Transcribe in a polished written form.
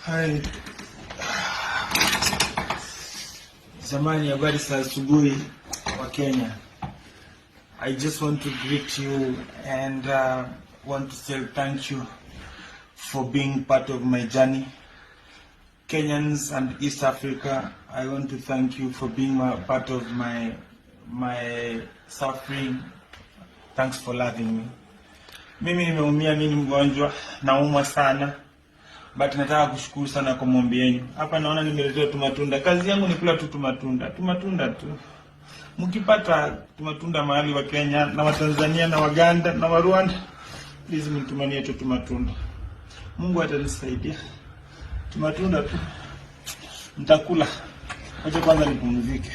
Hai. Zamani, habari za asubuhi wa Kenya. I just want to greet you and want to say thank you for being part of my journey. Kenyans and East Africa, I want to thank you for being part of my suffering. Thanks for loving me. Mimi nimeumia, mimi ni mgonjwa, naumwa sana. But nataka kushukuru sana kwa maombi yenu. Hapa naona nimeletewa tumatunda. Kazi yangu ni kula tu tumatunda. Tumatunda tu. Mkipata tumatunda mahali wa Kenya na wa Tanzania na Waganda na wa Rwanda, please mtumanie tu tumatunda. Mungu atanisaidia. Tumatunda tu. Nitakula. Acha kwanza nipumzike.